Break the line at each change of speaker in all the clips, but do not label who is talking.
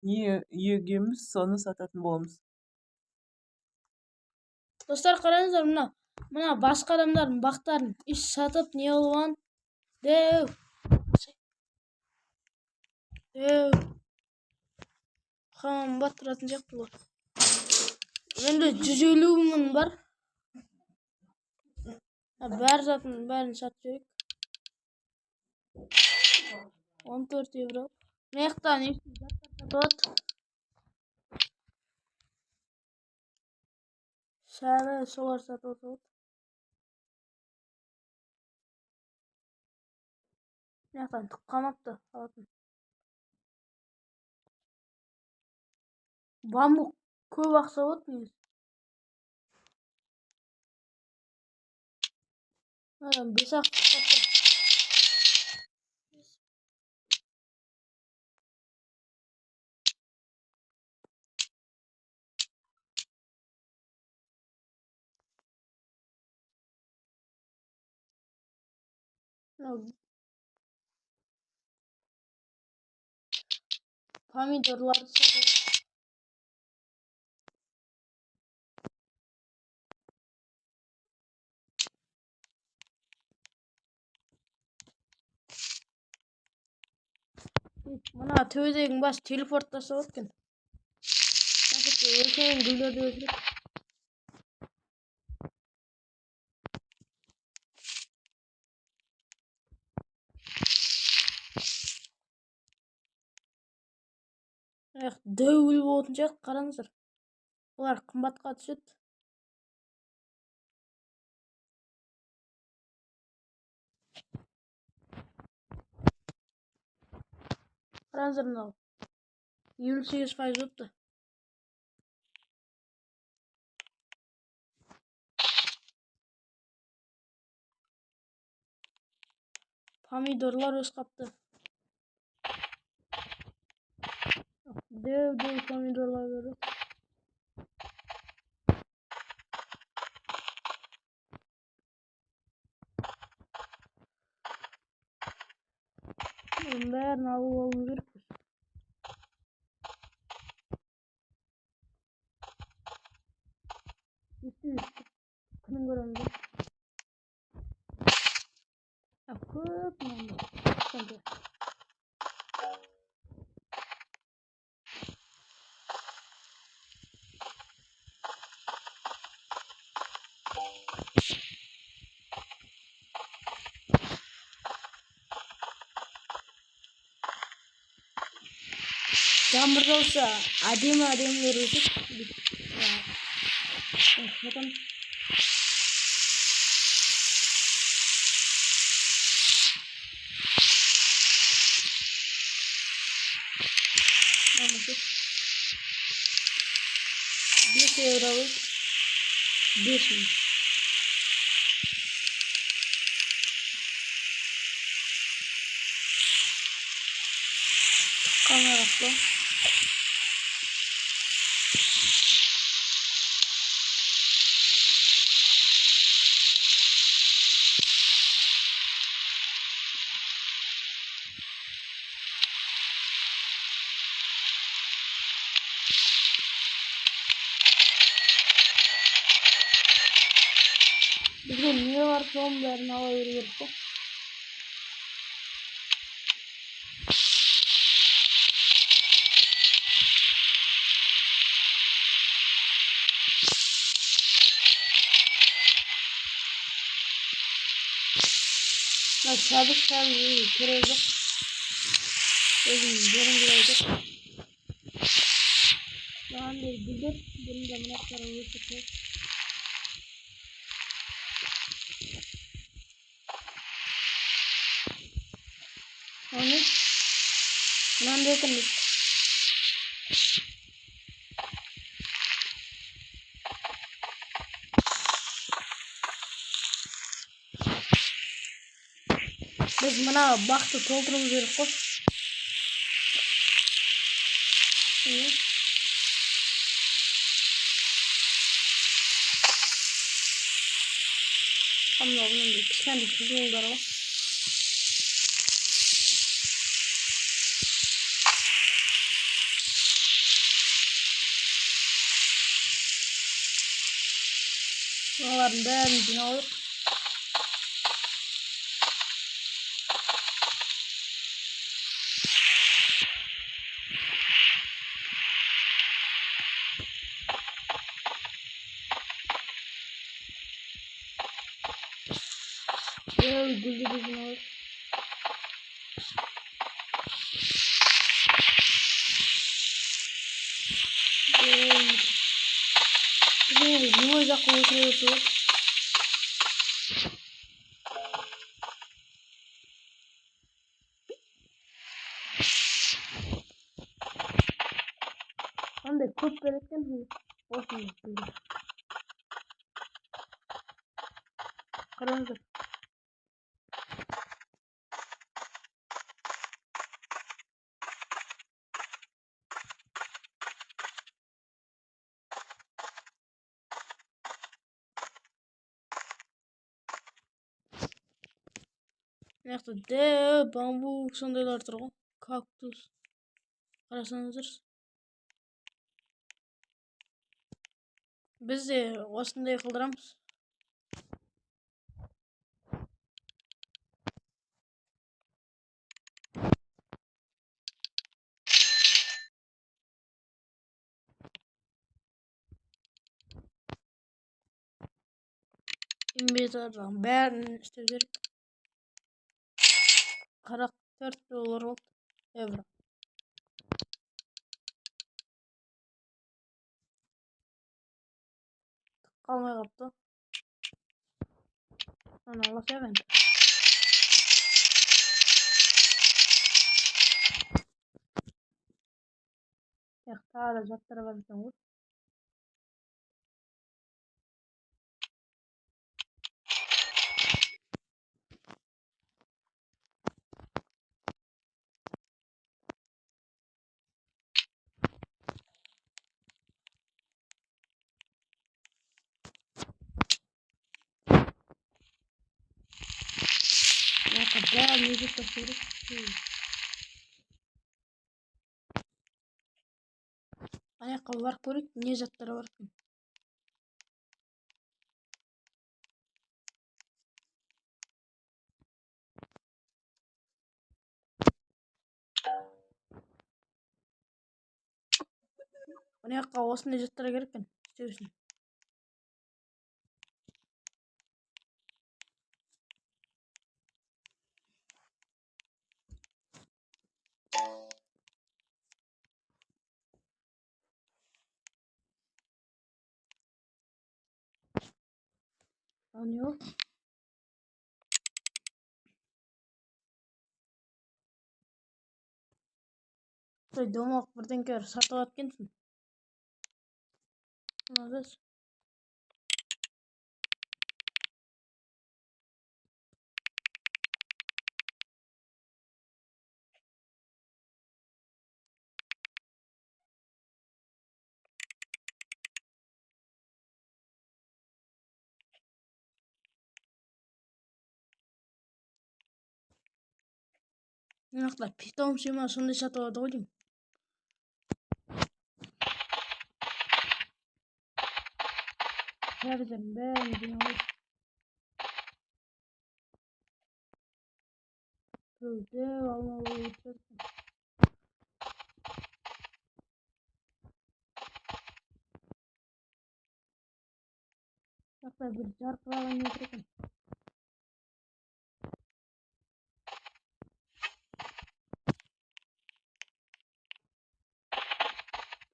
Yegemiz soны satатын боламыз.
Dostlar qarаңыздар, мына басқа адамдардың бақтарын іш сатып не болған? Деу. Қымбат тұратын сияқты бұл. Менде 150 мың бар. Бәр затын бәрін сатып жіберейік. 14 евро. Мектан ешкі заттар сатылады. Шәрі солар сатылады. Мектан тұққамапты алатын. Бамбук көп ақша болады негізі. Бес-ақ тұққапты. Помидорларды сатып. Мына төбедегінің басы телепорттаса болады екен. Өлсең гүлдерді өсіріп. Дөуіл болатын сияқты, қараңыздар. Олар қымбатқа түседі. Қараңыздар, мынау 58% өтті. Помидорлар өс қапты. Дөу помидорлар көрді. Бәрін алып алуымыз керекпіз. Күнін көреміз. Көп мынандай. Жаңбыр жауса, әдемі-әдемілер өсіп. €5 5.000. Kamerakla. Bizde niye var son verin hava veriyoruz bu. Sabit kırıldı. Gözüm gireydi. Daha bir bilir. Bunun da mınakları uyuşturuyor. Onu bundan da yakın. Biz buna baktı doldurumuz yok. Ama bunun da kendi kızılları var. Mınaların bärini jinaýyk. Güldü bizim. Ne olacak bu sırası? Ben de köp verirken olsun. Kırmızı. Neyse de bambu sandalyeler turgan. Kaktus. Karasanızdır. Biz de osunday kıldıramız. İnventardan bärini istediler. 44 dolar oldu. Euro. Kalmaya kaptı. Ana Allah seven. Hala zatlara var bir tane. Neyse bärini müzik taşıyoruz. Ayakkabılar koyduk. Ne zatlara var? Ayakkabı olsun ne zatlara gereken. İstiyorsun. Anıyor. Şöyle domak birden kör satып atkensin. Anladınız? Nakla piston suyma sonunda satып aldı oğlum. Harbiden beğendim. Böyle vallahi nakla bir çarpılan yetirin.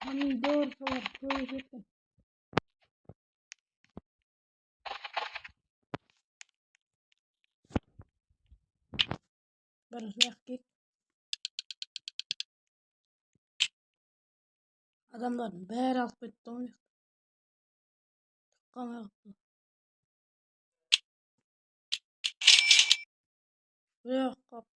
Hani doğru sorar. Böyle yetirin. Barış erkek. Adamların bäri alıp gitti onu. Kamera yaptı. Yok kaptı.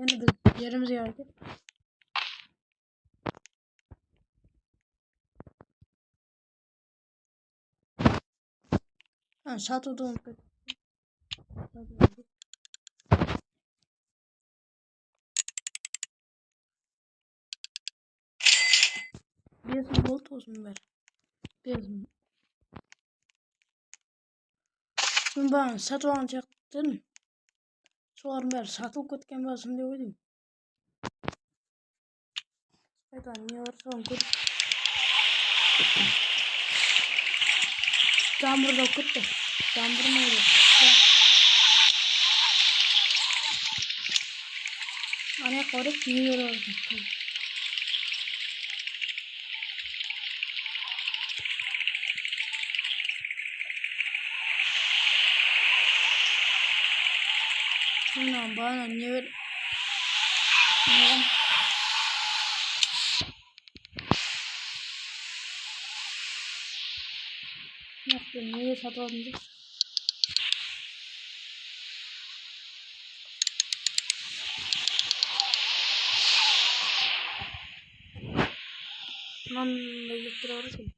Yani biz yerimize geldik. Ha, şatoda unuttuk. Bizim bol olsun ver. Bizim. Şimdi ben satın alacaktım. Sonra ben satılıp ketken basın diye koydum. Hayda niye varsa onu koydum. Damburda kuttu. Dambur muydu? Anne koruk niye yere oldu? Şimdi bana niye ver? Nasıl niye satın alınca? Lan da getiriyoruz ki.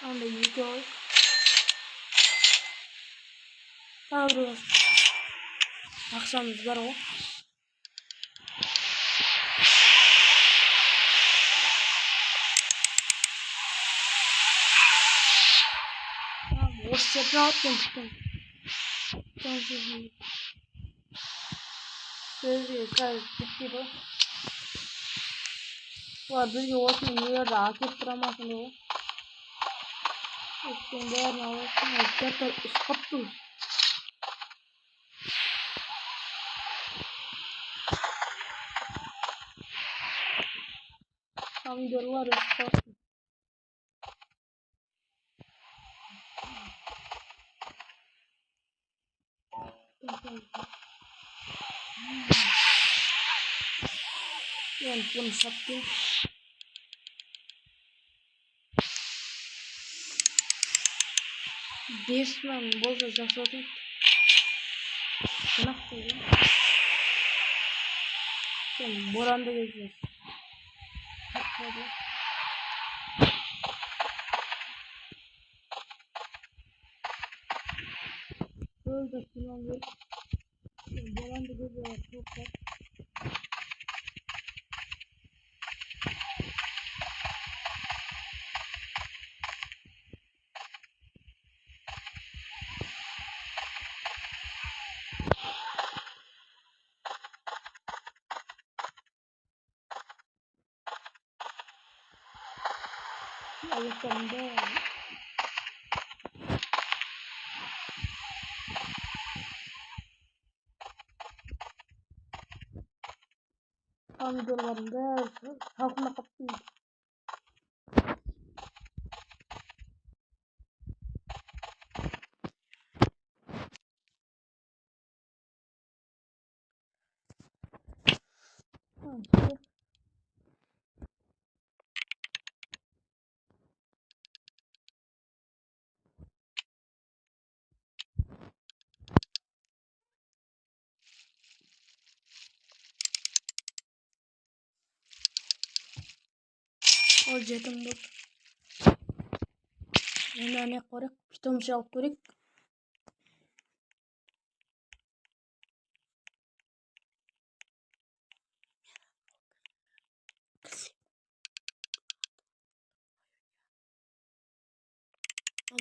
Lan da yıkıyor. Kavruyoruz. Akşam rüzgar o. Boş çöpe attım. Böyle kayıp gitti bu. Var bir yuvasını niye rahat duramazsın o. Üstünde yer ne olsun. Tekrar ıskattım. Tam diyorlar ıskattım. Yani bunu sattım. Besmen bozacak zaten. Sınak koydum. Yani Boran'da gezeceğiz. Hadi. Böyle sınav yok. Boran'da gezeceğiz. Çok var. Ayaklarında tam diyorlarında halkına kaptım. O jetim bu. Yani ne korek, piton şal korek.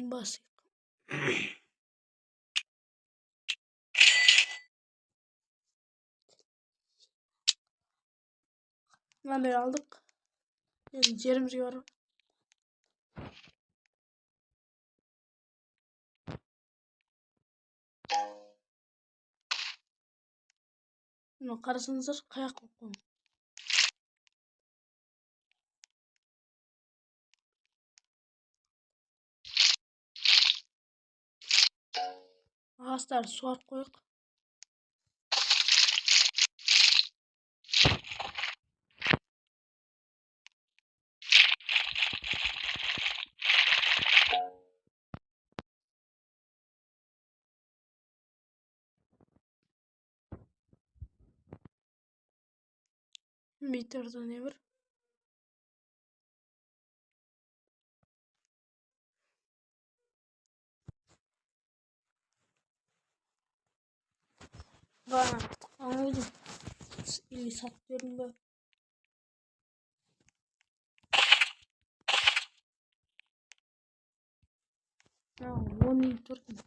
Ambas. Haber aldık. Yani yerimiz yor. No karasınızdır kayak kokum. ағастарды суарып қояйық. Битерді не бір? Bana anladım. İyi satıyorum ben. Ya, onu tuttum.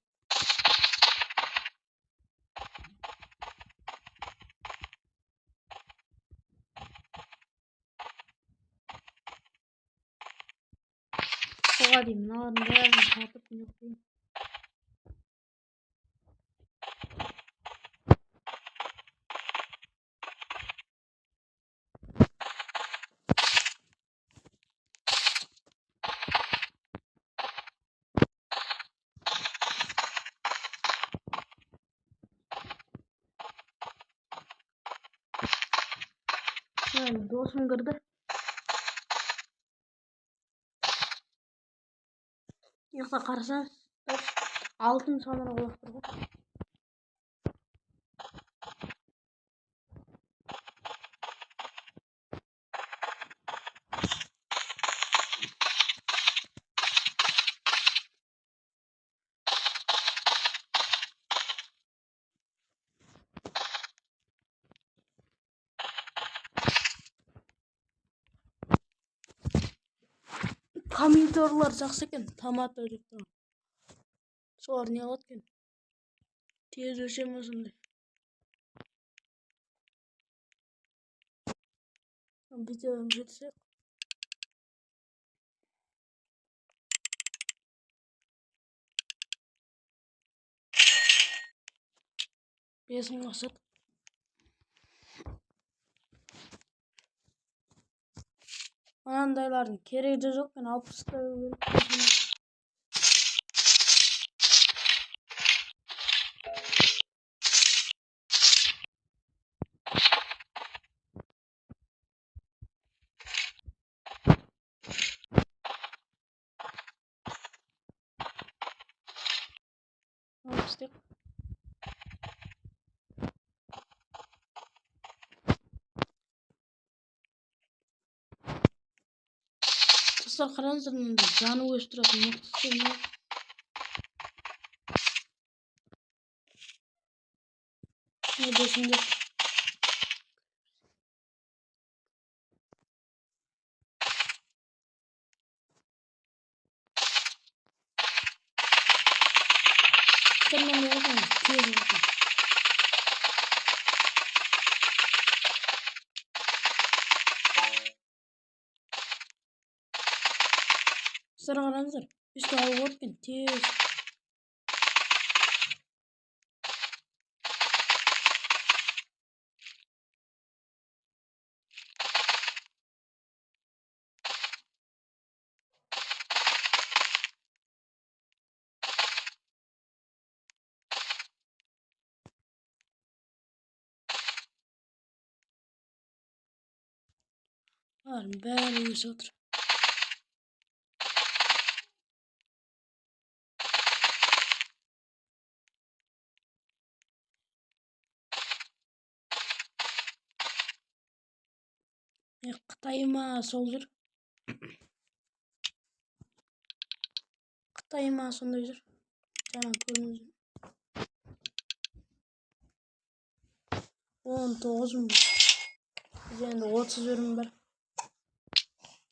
Soğa diyeyim, ne değerli satıp yapayım. Yani dostum kırdı. Yoksa karşıdan altın sanırım ulaştırdı. Pomidorlar жақсы екен, томат өдекті. Солар не алады екен? Тез өсе ме сондай? Бүйтіп жетсек. Бесін қосып. Анандайлардың керегі де жоқ, мен 60-та керек. Almıştık. Dostlar қараңыздар, жаны өсіп тұратын мықты не? Ne desinde? Tamam ya, tez oldu. Dostlar қараңыздар, üstü alып отпен тез. Bәрі өсіп отыр. Қытай ма сол жүр? Қытай ма сондай жүр? Жаңа көріңіз. 19 мың. Біз енді 30 өрім бар.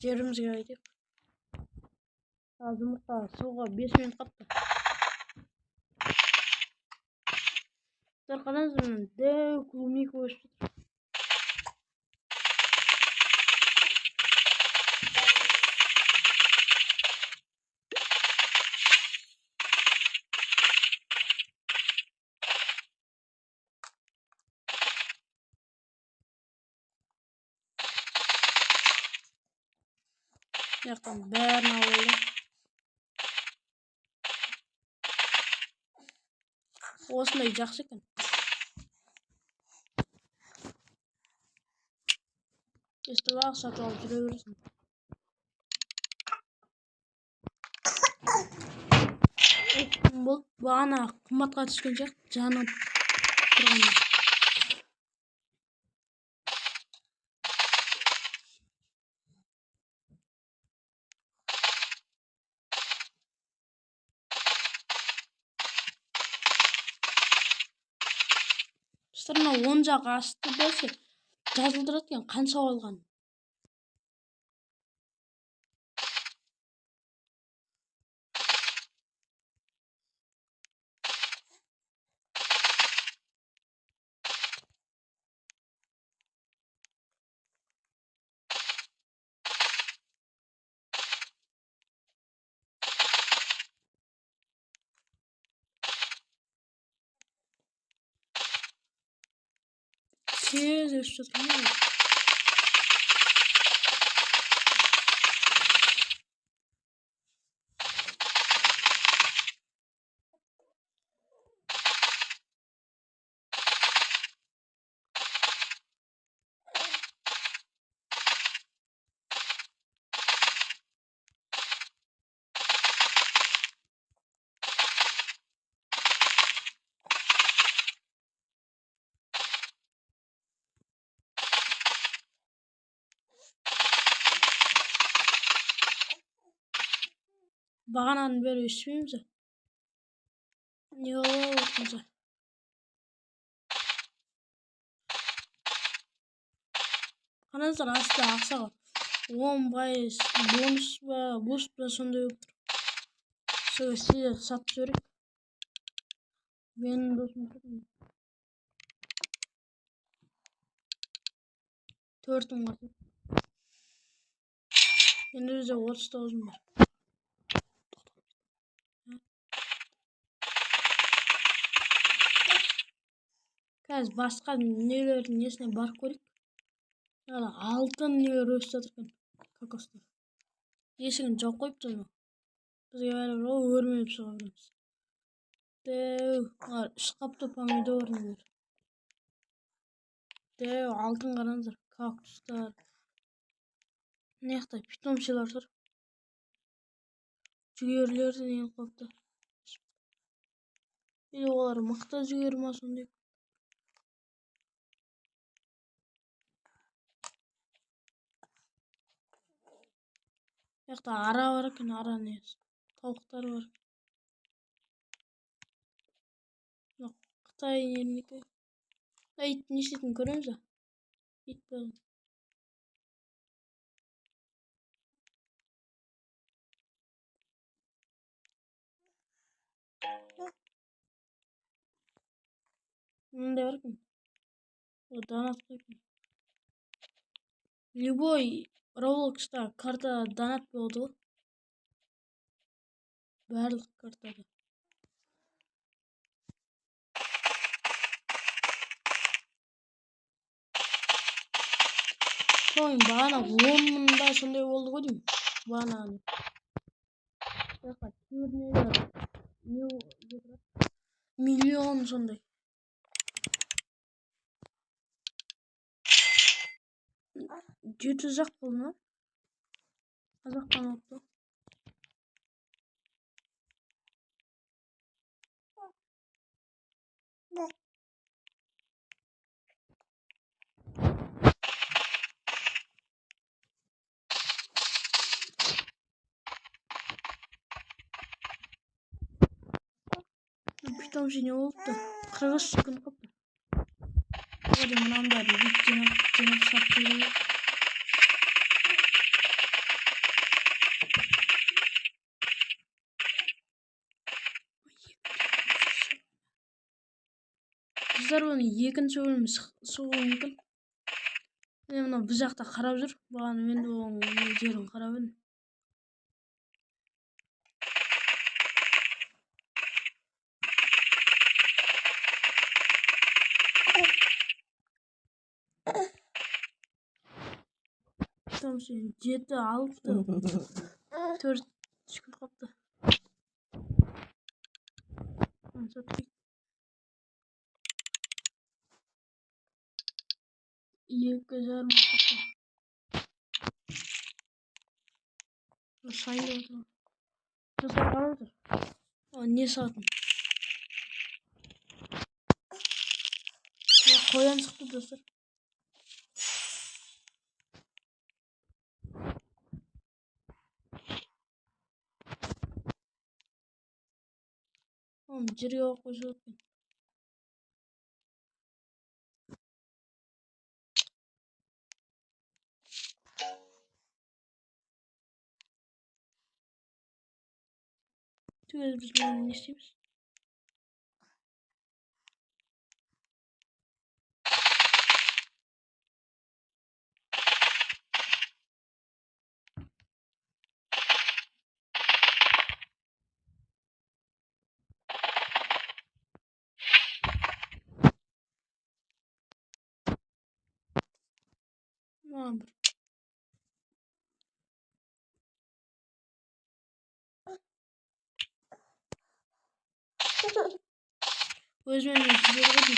Жерімізге айтайық. Жұмыртқа суға 5 минут қапты. Қараңыздар, дәу клубника өсіп тұр. Яқтан бәрін алды. Осындай жақсы екен. Естіп ақ сатып алып жүре бересің. Бұл бағана қымбатқа түскен сияқты жанып тұрған. Сырна 10 жақ асты болса жазылдырады екен қанша алған. Tez өсіп жатыр. Бағанадан бері өшпейміз. Не болып отырмыз? Қараңыздар, асты ақсаға 10% бонус ба, буст ба сондай болып тұр. Сол сізге сатып жіберейік. Менің досым тұрмын. 4-ім бар. Енді бізде 39-ым бар. Қазір басқа нелердің несіне барып көрейік. Алтын нелер өсіп жатыр екен. Кокостар. Есігін жауып қойыпты ма? Бізге бәрібір өрмелеп шыға береміз. Деу, шкафта помидор нелер. Деу, алтын қараңыздар. Кактустар. Мынаяқта питомшылар тұр. Жүгерлерді не қойыпты. Или олар мықты жүгер ма сондай. Мынаяқта ара бар екен, ара несі. Тауықтар бар. Қытай елінікі. Ит не істейтінін көреміз ба? Ит бар. Мындай бар екен. Донат қойып. Любой Roblox'та карта донат болды ғой. Барлық картада. Соң бағана 10 мыңда сондай болды ғой деймін. Бағана. Миллион сондай. Жеті жақ болды ма? Қазақтан отты. Питом жине болыпты. 43 күн қылыпты. Оды мынандарды жинап сатып жүрейік. Қыздар оны екінші бөлім шығуы мүмкін. Мен мына бұл жақта қарап жүр. Бағана мен де оның жерін қарап едім. Там сен 7 алыпты. 4 күн қапты. 2,5 sayın oldu. Dostlar vardır. Ne saatin? Koyan çıktı dostlar. Oğlum cırıyor koşuyorsun. Tüyüz biz bunu ne istiyoruz? Tamam. Özmenin cırıyor hadi.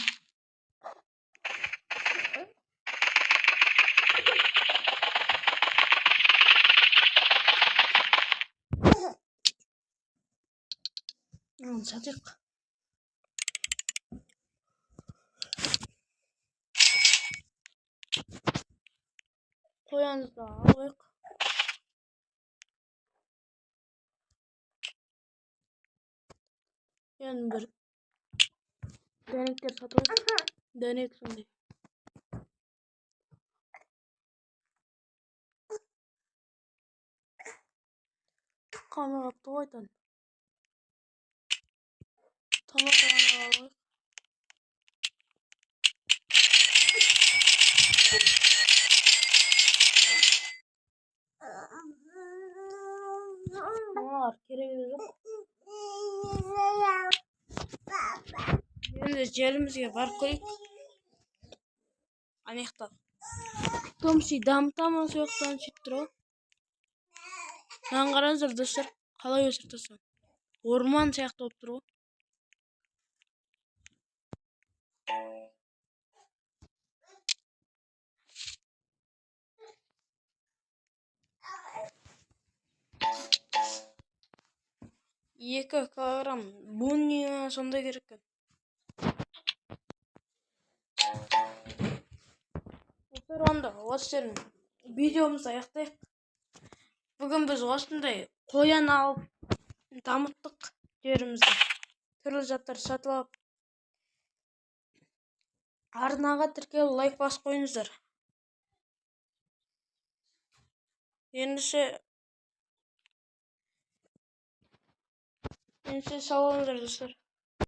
Sadık. Koyanız da alayım. Yani bir denekler satıyoruz. Denek şimdi. Kamera attı oydan. Tamam alayım. Var kereviz yok. Şimdi yerimizge var koyup. Anekta. Tomsi dam tamam yoktan çıktı. Angaranızdır dostlar. Kalay ösürtüsün. Orman сияқты болып тұр ғой. Екі килограмм буния сондай керек екен. Достар, онда осы жерін видеомызды аяқтайық. Бүгін біз осындай қоян алып дамыттық жерімізді. Түрлі заттар сатып алып. Арнаға тіркеліп лайк басып қойыңыздар. Ендеше сау болыңыздар достар.